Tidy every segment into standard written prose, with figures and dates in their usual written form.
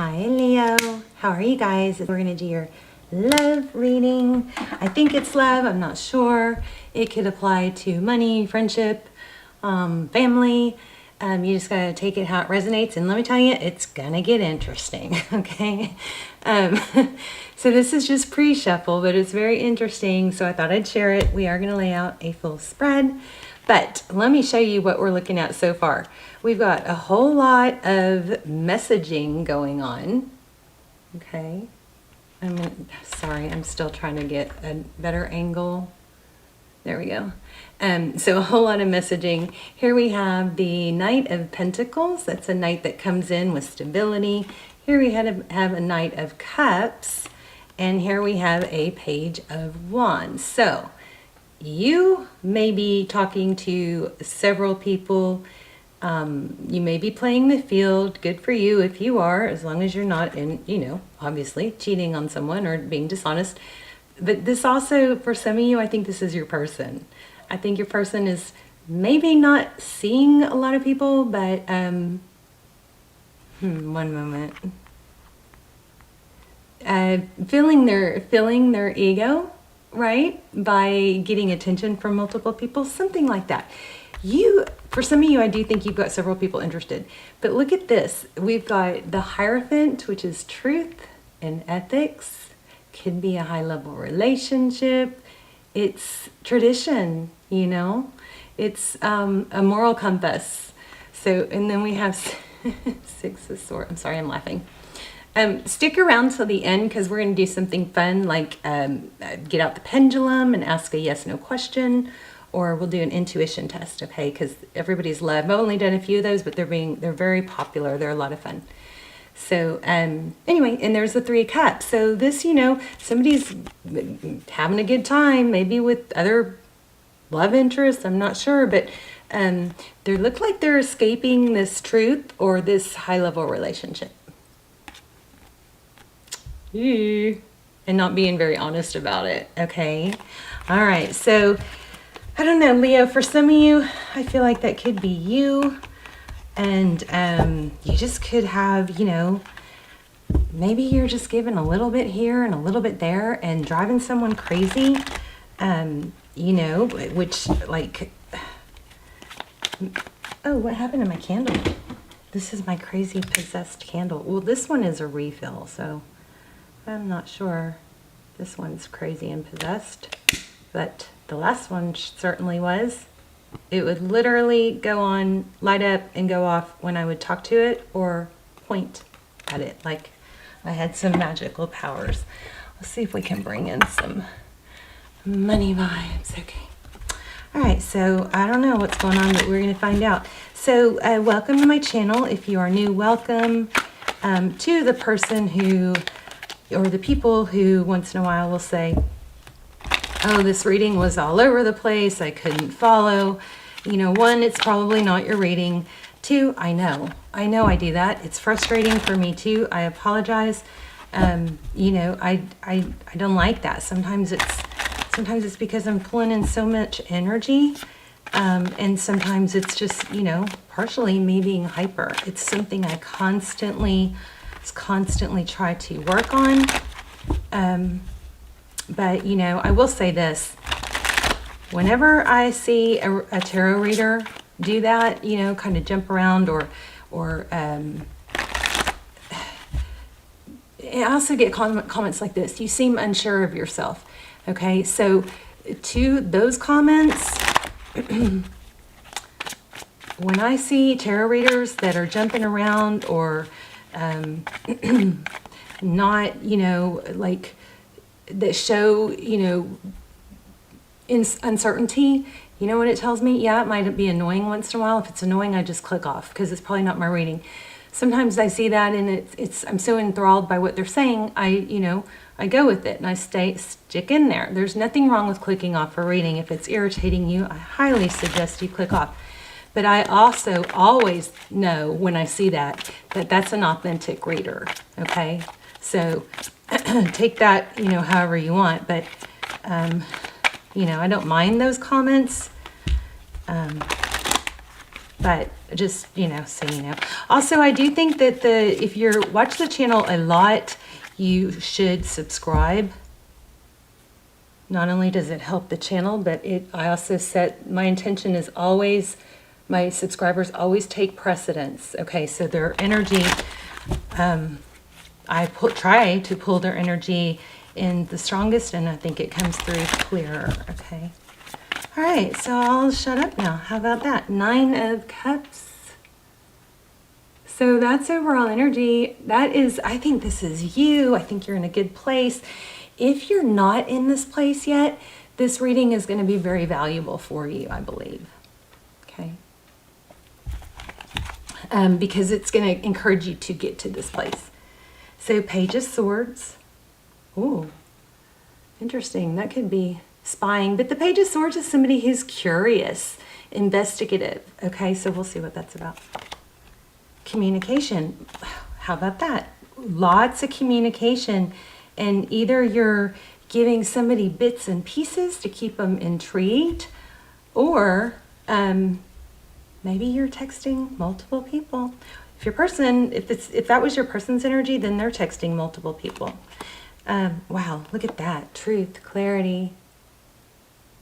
Hi Leo, how are you guys? We're going to do your love reading. I think it's love, I'm not sure. It could apply to money, friendship, family. You just got to take it how it resonates, and let me tell you, it's going to get interesting, okay? So this is just pre-shuffle, but it's very interesting, so I thought I'd share it. We are going to lay out a full spread, but let me show you what we're looking at so far. We've got a whole lot of messaging going on, okay? Sorry, I'm still trying to get a better angle. There we go. So a whole lot of messaging. Here we have the Knight of Pentacles. That's a knight that comes in with stability. Here we have a Knight of Cups. And here we have a Page of Wands. So you may be talking to several people. You may be playing the field. Good for you if you are, as long as you're not obviously cheating on someone or being dishonest. But this also, for some of you, I think this is your person. I think your person is maybe not seeing a lot of people, but one moment. Filling their ego, right? By getting attention from multiple people, something like that. For some of you, I do think you've got several people interested. But look at this. We've got the Hierophant, which is truth and ethics. Could be a high-level relationship. It's tradition, It's a moral compass. So, and then we have Six of Swords. I'm sorry, I'm laughing. Stick around till the end because we're going to do something fun, like get out the pendulum and ask a yes/no question, or we'll do an intuition test, okay? Because everybody's love. I've only done a few of those, but they're very popular. They're a lot of fun. So anyway, and there's the Three of Cups. So this, somebody's having a good time, maybe with other love interests. I'm not sure, but they look like they're escaping this truth or this high-level relationship. And not being very honest about it, okay? All right, so I don't know, Leo, for some of you, I feel like that could be you. And you just could have, maybe you're just giving a little bit here and a little bit there and driving someone crazy, which like, oh, what happened to my candle? This is my crazy possessed candle. Well, this one is a refill, so I'm not sure this one's crazy and possessed, but the last one certainly was. It would literally go on, light up, and go off when I would talk to it or point at it, like I had some magical powers. Let's see if we can bring in some money vibes. Okay. All right, so I don't know what's going on, but we're going to find out. So welcome to my channel. If you are new, welcome to the person who, or the people who once in a while will say, oh, this reading was all over the place. I couldn't follow. One, it's probably not your reading. Two, I know I do that. It's frustrating for me too. I apologize. I don't like that. Sometimes it's because I'm pulling in so much energy. And sometimes it's just, partially me being hyper. It's something I constantly try to work on. But, I will say this. Whenever I see a tarot reader do that, kind of jump around or I also get comments like this. You seem unsure of yourself. Okay, so to those comments, when I see tarot readers that are jumping around or not, like, that show, uncertainty, you know what it tells me? Yeah, it might be annoying once in a while. If it's annoying, I just click off because it's probably not my reading. Sometimes I see that and I'm so enthralled by what they're saying, I go with it and I stick in there. There's nothing wrong with clicking off a reading. If it's irritating you, I highly suggest you click off. But I also always know when I see that that's an authentic reader, okay? So take that, however you want, but, I don't mind those comments. But Just, you know, so you know. Also, I do think that if you're watch the channel a lot, you should subscribe. Not only does it help the channel, but I also set, my intention is always, my subscribers always take precedence. Okay, so their energy, I try to pull their energy in the strongest, and I think it comes through clearer. Okay. All right, so I'll shut up now. How about that? 9 of Cups. So that's overall energy. That is, I think this is you. I think you're in a good place. If you're not in this place yet, this reading is going to be very valuable for you, I believe. Okay. Because it's going to encourage you to get to this place. So Page of Swords. Ooh, interesting. That could be spying, but the Page of Swords is somebody who's curious, investigative. Okay, so we'll see what that's about. Communication. How about that? Lots of communication, and either you're giving somebody bits and pieces to keep them intrigued, or maybe you're texting multiple people. If your person, if that was your person's energy, then they're texting multiple people. Wow, look at that. Truth, clarity,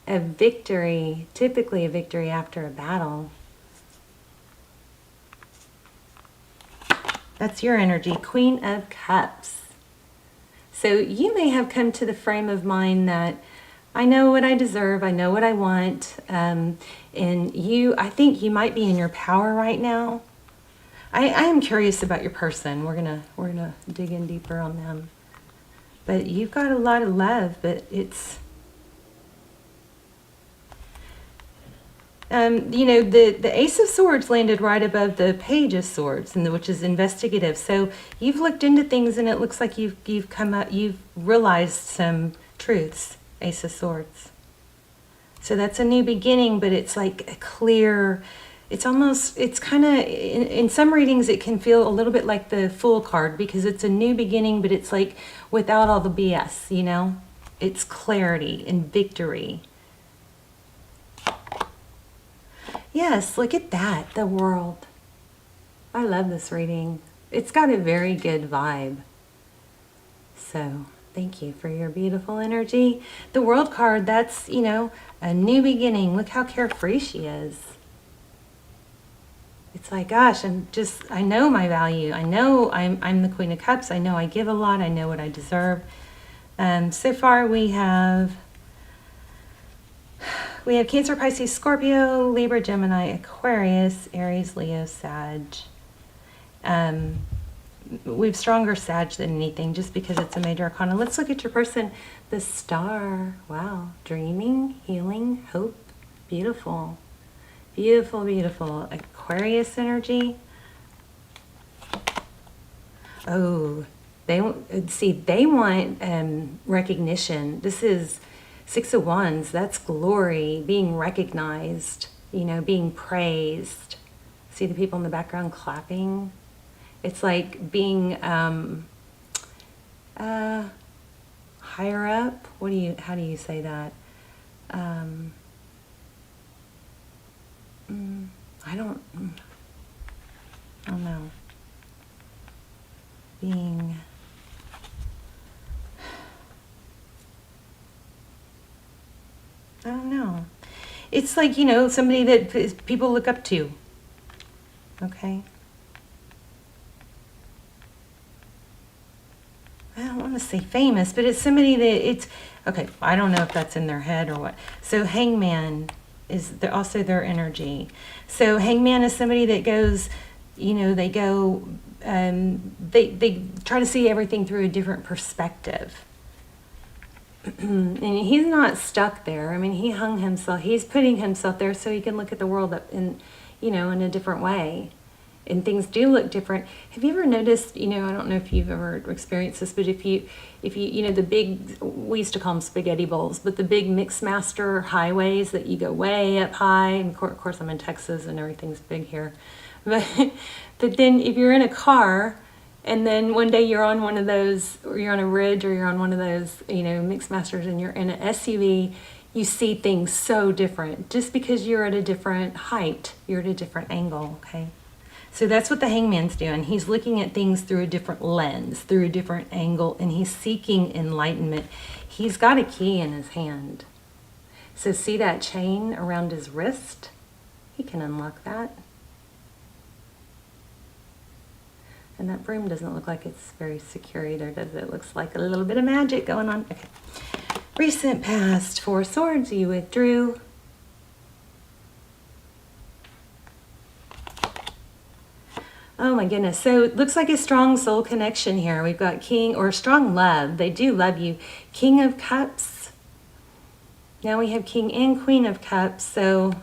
a victory, typically a victory after a battle. That's your energy, Queen of Cups. So you may have come to the frame of mind that I know what I deserve, I know what I want, and I think you might be in your power right now. I am curious about your person. We're gonna dig in deeper on them. But you've got a lot of love, but it's, you know, the Ace of Swords landed right above the Page of Swords, which is investigative. So you've looked into things, and it looks like you've realized some truths. Ace of Swords. So that's a new beginning, but it's like a clear. It's kind of, in some readings it can feel a little bit like the Fool card, because it's a new beginning, but it's like without all the BS, you know? It's clarity and victory. Yes, look at that, the World. I love this reading. It's got a very good vibe. So thank you for your beautiful energy. The World card, that's, you know, a new beginning. Look how carefree she is. It's like, gosh, I know my value. I know I'm the Queen of Cups. I know I give a lot. I know what I deserve. So far we have Cancer, Pisces, Scorpio, Libra, Gemini, Aquarius, Aries, Leo, Sag. We've stronger Sag than anything, just because it's a major arcana. Let's look at your person. The Star. Wow. Dreaming, healing, hope. Beautiful. Beautiful, beautiful. Aquarius energy. Oh, they want recognition. This is Six of Wands. That's glory, being recognized, you know, being praised. See the people in the background clapping? It's like being higher up. How do you say that? I don't know. Being, I don't know. It's like, you know, somebody that people look up to. Okay. I don't want to say famous, but it's somebody that okay, I don't know if that's in their head or what. So Hangman is also their energy. So Hangman is somebody that goes, you know, they try to see everything through a different perspective. And he's not stuck there. I mean, he hung himself. He's putting himself there so he can look at the world in a different way. And things do look different. Have you ever noticed, you know, I don't know if you've ever experienced this, but if you, you know, the big, we used to call them spaghetti bowls, but the big mix master highways that you go way up high, and of course I'm in Texas and everything's big here. But then if you're in a car, and then one day you're on one of those, or you're on a ridge, or you're on one of those, you know, mix masters, and you're in an SUV, you see things so different just because you're at a different height, you're at a different angle, okay? So that's what the Hangman's doing. He's looking at things through a different lens, through a different angle, and he's seeking enlightenment. He's got a key in his hand. So see that chain around his wrist? He can unlock that. And that broom doesn't look like it's very secure either, does it? It looks like a little bit of magic going on. Okay. Recent past, 4 swords, you withdrew. Oh my goodness. So it looks like a strong soul connection here. We've got King, or strong love. They do love you. King of Cups. Now we have King and Queen of Cups. So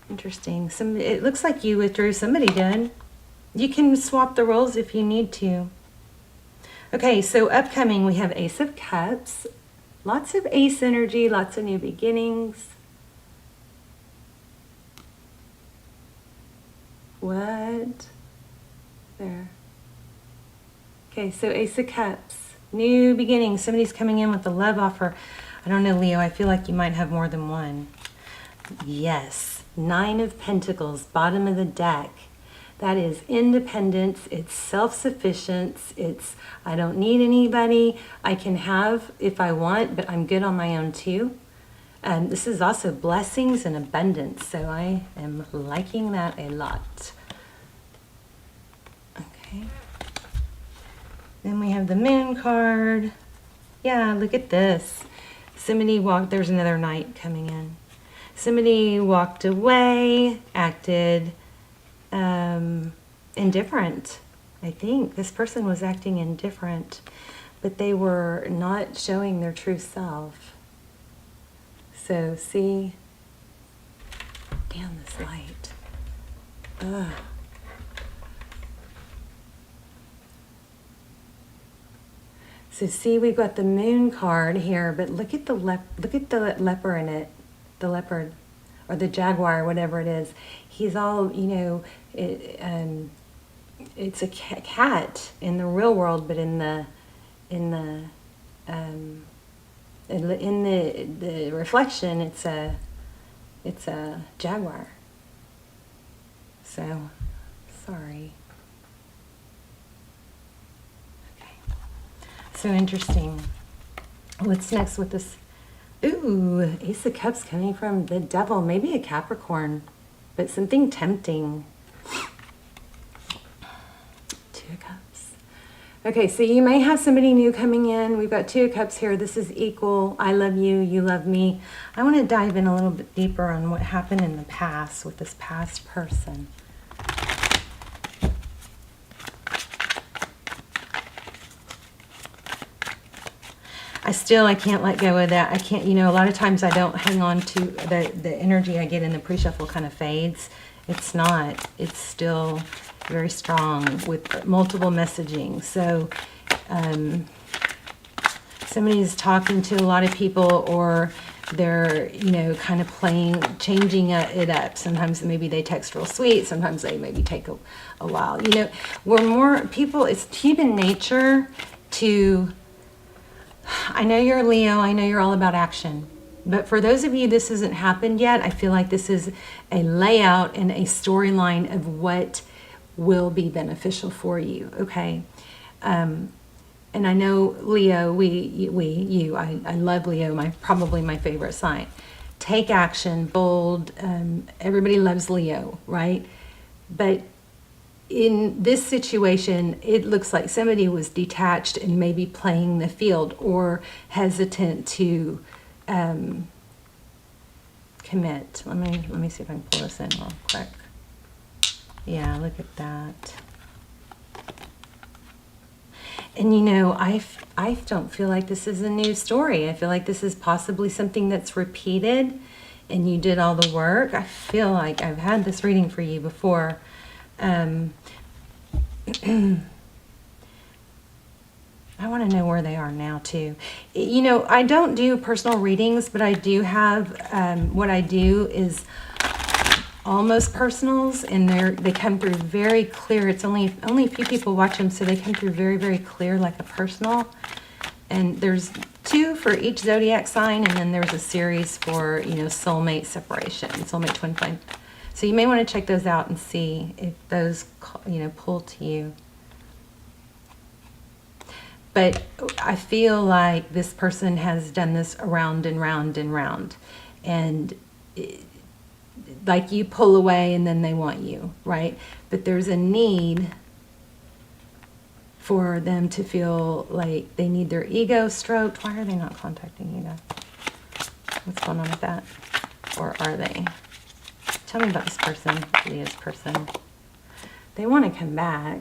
interesting. It looks like you withdrew. Somebody did. You can swap the roles if you need to. Okay, so upcoming we have Ace of Cups. Lots of ace energy, lots of new beginnings. What? There. Okay, so Ace of Cups. New beginnings. Somebody's coming in with a love offer. I don't know, Leo. I feel like you might have more than one. Yes. 9 of Pentacles, bottom of the deck. That is independence, it's self-sufficiency, it's I don't need anybody, I can have if I want, but I'm good on my own too. And this is also blessings and abundance, so I am liking that a lot. Okay. Then we have the Moon card. Yeah, look at this. Somebody walked, there's another knight coming in. Somebody walked away, acted indifferent. I think this person was acting indifferent, but they were not showing their true self. So see, damn this light. Ugh. So see, we've got the Moon card here, but look at the leopard in it, the leopard or the jaguar, whatever it is. He's all, you know, it's a cat in the real world, but in the reflection, it's a jaguar. So sorry. Okay. So interesting. What's next with this? Ooh, Ace of Cups coming from the devil, maybe a Capricorn, but something tempting. 2 of Cups. Okay, so you may have somebody new coming in. We've got 2 of Cups here. This is equal. I love you, you love me. I want to dive in a little bit deeper on what happened in the past with this past person. I can't let go of that. I can't, you know, a lot of times I don't hang on to the energy I get in the pre-shuffle kind of fades. It's not. It's still very strong with multiple messaging. So somebody's talking to a lot of people, or they're, you know, kind of changing it up. Sometimes maybe they text real sweet. Sometimes they maybe take a while. You know, we're more people, it's human nature to... I know you're Leo, I know you're all about action, but for those of you this hasn't happened yet, I feel like this is a layout and a storyline of what will be beneficial for you, okay? And I know Leo, I love Leo, probably my favorite sign. Take action, bold, everybody loves Leo, right? But in this situation, it looks like somebody was detached and maybe playing the field, or hesitant to commit. Let me see if I can pull this in real quick. Yeah, look at that. And you know, I don't feel like this is a new story. I feel like this is possibly something that's repeated, and you did all the work. I feel like I've had this reading for you before. I want to know where they are now too. You know, I don't do personal readings, but I do have, what I do is almost personals, and they come through very clear. It's only a few people watch them, so they come through very, very clear, like a personal. And there's 2 for each zodiac sign, and then there's a series for, you know, soulmate separation, soulmate twin flame. So you may want to check those out and see if those, you know, pull to you. But I feel like this person has done this around and round and round. And like you pull away and then they want you, right? But there's a need for them to feel like they need their ego stroked. Why are they not contacting you guys? What's going on with that? Or are they? Tell me about this person, Leah's person. They want to come back.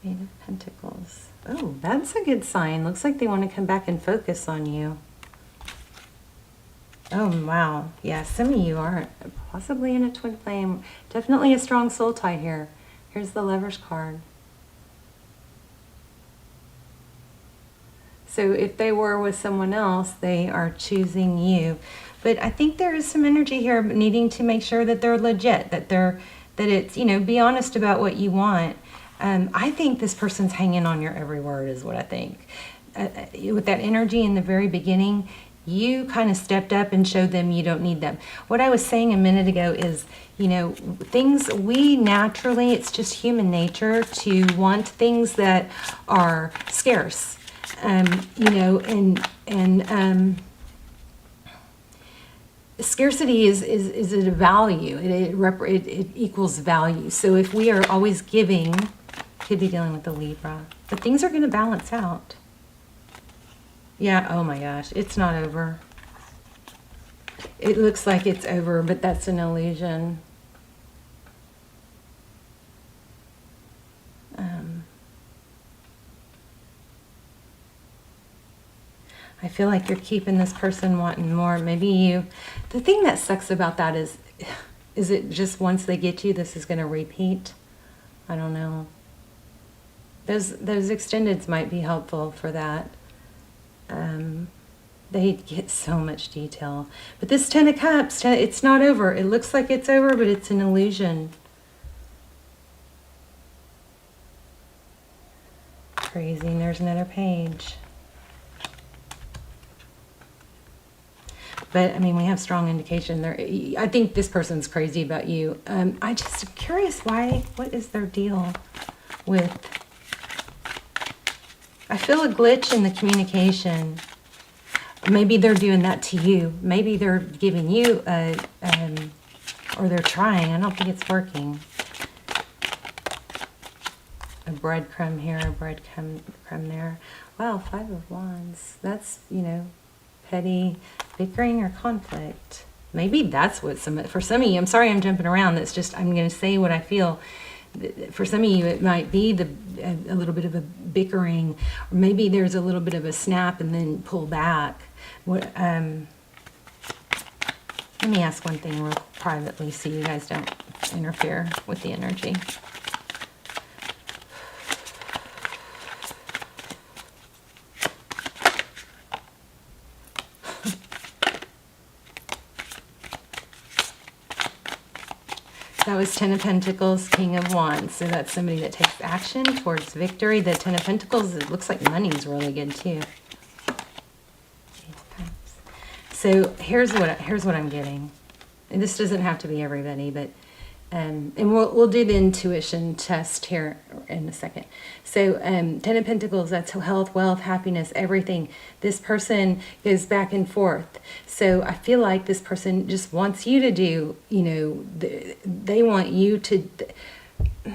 Eight of Pentacles. Oh, that's a good sign. Looks like they want to come back and focus on you. Oh, wow. Yeah, some of you are possibly in a twin flame. Definitely a strong soul tie here. Here's the Lover's card. So if they were with someone else, they are choosing you. But I think there is some energy here needing to make sure that they're legit, that it's, you know, be honest about what you want. I think this person's hanging on your every word is what I think. With that energy in the very beginning, you kind of stepped up and showed them you don't need them. What I was saying a minute ago is, you know, things we naturally, it's just human nature to want things that are scarce. You know, and scarcity is a value. It equals value. So if we are always giving, could be dealing with the Libra, but things are going to balance out. Yeah, oh my gosh, it's not over. It looks like it's over, but that's an illusion. I feel like you're keeping this person wanting more. Maybe you, the thing that sucks about that is it just once they get you, this is going to repeat? I don't know. Those extendeds might be helpful for that. They get so much detail. But this Ten of Cups, it's not over. It looks like it's over, but it's an illusion. Crazy. And there's another page. But, I mean, we have strong indication there. I think this person's crazy about you. I just am curious why, what is their deal with... I feel a glitch in the communication. Maybe they're doing that to you. Maybe they're giving you a, or they're trying. I don't think it's working. A breadcrumb here, a breadcrumb there. Wow, 5 of Wands. That's, you know, petty bickering or conflict. Maybe that's what for some of you, I'm sorry I'm jumping around. That's just, I'm going to say what I feel. For some of you, it might be a little bit of a bickering, or maybe there's a little bit of a snap and then pull back. Let me ask one thing real privately so you guys don't interfere with the energy. That was Ten of Pentacles, King of Wands. So that's somebody that takes action towards victory. The Ten of Pentacles, it looks like money's really good too. So here's what I'm getting. And this doesn't have to be everybody, but and we'll do the intuition test here in a second. So Ten of Pentacles, that's health, wealth, happiness, everything. This person goes back and forth. So I feel like this person just wants you to do, you know, they want you to... I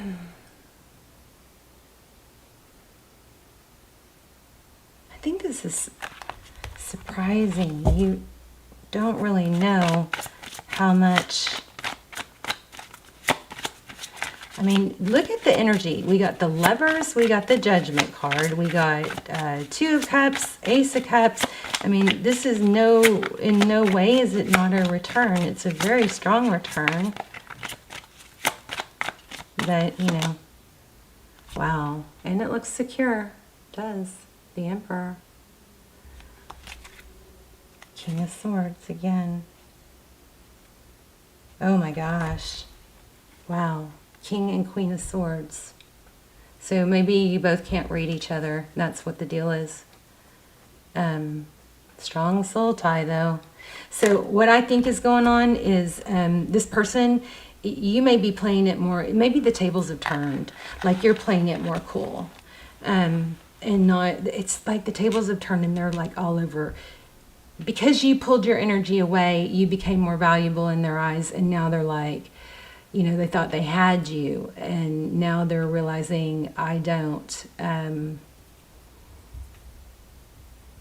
think this is surprising. You don't really know how much... I mean, look at the energy. We got the Lovers, we got the Judgment card, we got 2 of Cups, Ace of Cups. I mean, this is in no way is it not a return. It's a very strong return. But, you know, wow. And it looks secure. It does. The Emperor. King of Swords again. Oh my gosh. Wow. King and Queen of Swords. So maybe you both can't read each other. That's what the deal is. Strong soul tie though. So what I think is going on is this person, you may be playing it more, maybe the tables have turned, like you're playing it more cool. And not, it's like the tables have turned and they're like all over. Because you pulled your energy away, you became more valuable in their eyes, and now they're like, you know, they thought they had you, and now they're realizing I don't.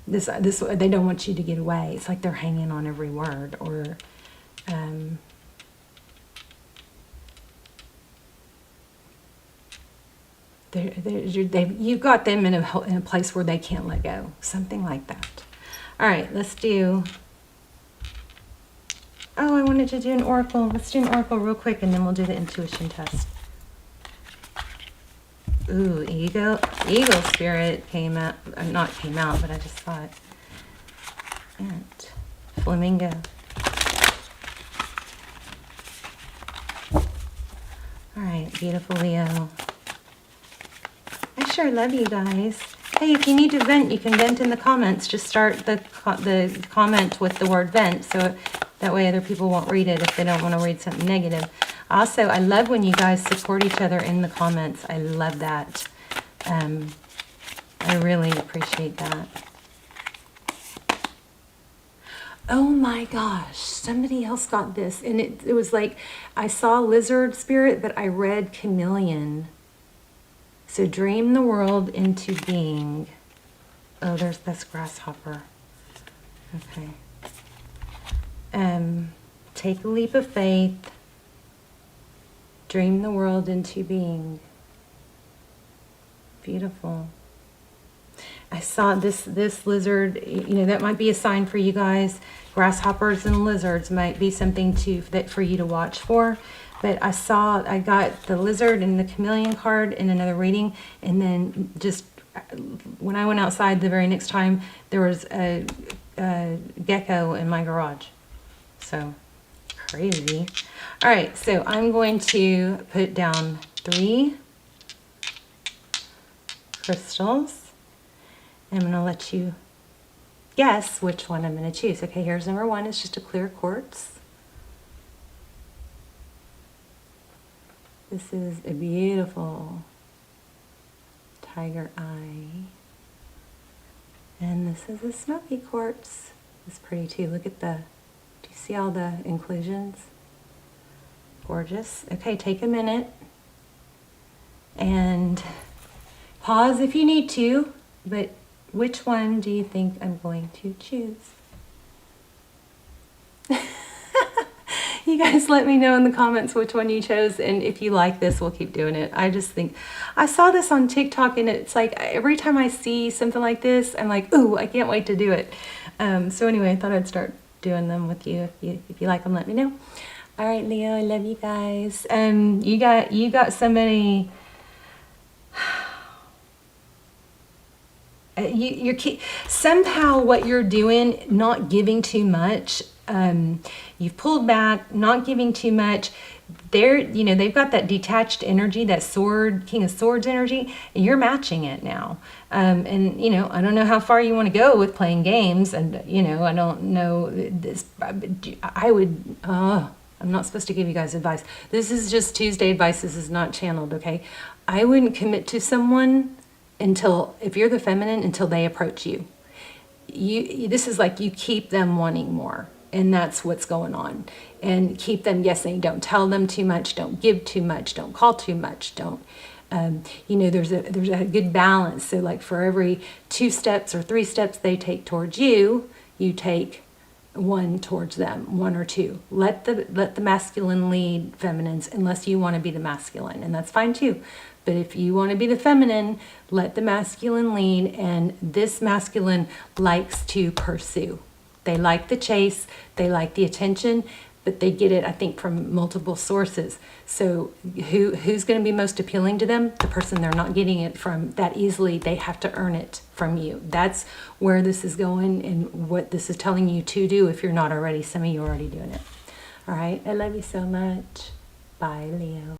This they don't want you to get away. It's like they're hanging on every word, or you've got them in a place where they can't let go, something like that. All right, let's do. Oh, I wanted to do an oracle. Let's do an oracle real quick, and then we'll do the intuition test. Ooh, eagle spirit came out. Not came out, but I just saw it. And flamingo. All right, beautiful Leo. I sure love you guys. Hey, if you need to vent, you can vent in the comments. Just start the comment with the word vent, so that way other people won't read it if they don't want to read something negative. Also, I love when you guys support each other in the comments. I love that. I really appreciate that. Oh my gosh, somebody else got this. And it was like, I saw lizard spirit, but I read chameleon. So dream the world into being. Oh, there's this grasshopper. Okay. Take a leap of faith. Dream the world into being. Beautiful. I saw this lizard, you know, that might be a sign for you guys. Grasshoppers and lizards might be something for you to watch for. But I got the lizard and the chameleon card in another reading, and then just when I went outside the very next time, there was a gecko in my garage. So crazy. All right, so I'm going to put down 3 crystals. I'm going to let you guess which one I'm going to choose. Okay, here's number 1. It's just a clear quartz. This is a beautiful tiger eye. And this is a smoky quartz. It's pretty too. Look at do you see all the inclusions? Gorgeous. Okay, take a minute and pause if you need to, but which one do you think I'm going to choose? You guys let me know in the comments which one you chose, and if you like this, we'll keep doing it. I just think, I saw this on TikTok, and it's like every time I see something like this, I'm like, ooh, I can't wait to do it. So anyway, I thought I'd start doing them with you. If you like them, let me know. All right, Leo, I love you guys. You got somebody. Somehow what you're doing, not giving too much. You've pulled back, not giving too much. They've got that detached energy, that King of Swords energy, and you're matching it now. And I don't know how far you want to go with playing games, and I don't know this. I'm not supposed to give you guys advice. This is just Tuesday advice. This is not channeled, okay? I wouldn't commit to someone if you're the feminine, until they approach you. This is like you keep them wanting more. And that's what's going on. And keep them guessing. Don't tell them too much. Don't give too much. Don't call too much. Don't, there's a good balance. So like for every 2 steps or 3 steps they take towards you, you take 1 towards them, 1 or 2. Let the masculine lead, feminines, unless you want to be the masculine. And that's fine too. But if you want to be the feminine, let the masculine lead. And this masculine likes to pursue. They like the chase, they like the attention, but they get it, I think, from multiple sources. So who's going to be most appealing to them? The person they're not getting it from that easily. They have to earn it from you. That's where this is going and what this is telling you to do if you're not already. Some of you are already doing it. All right, I love you so much. Bye, Leo.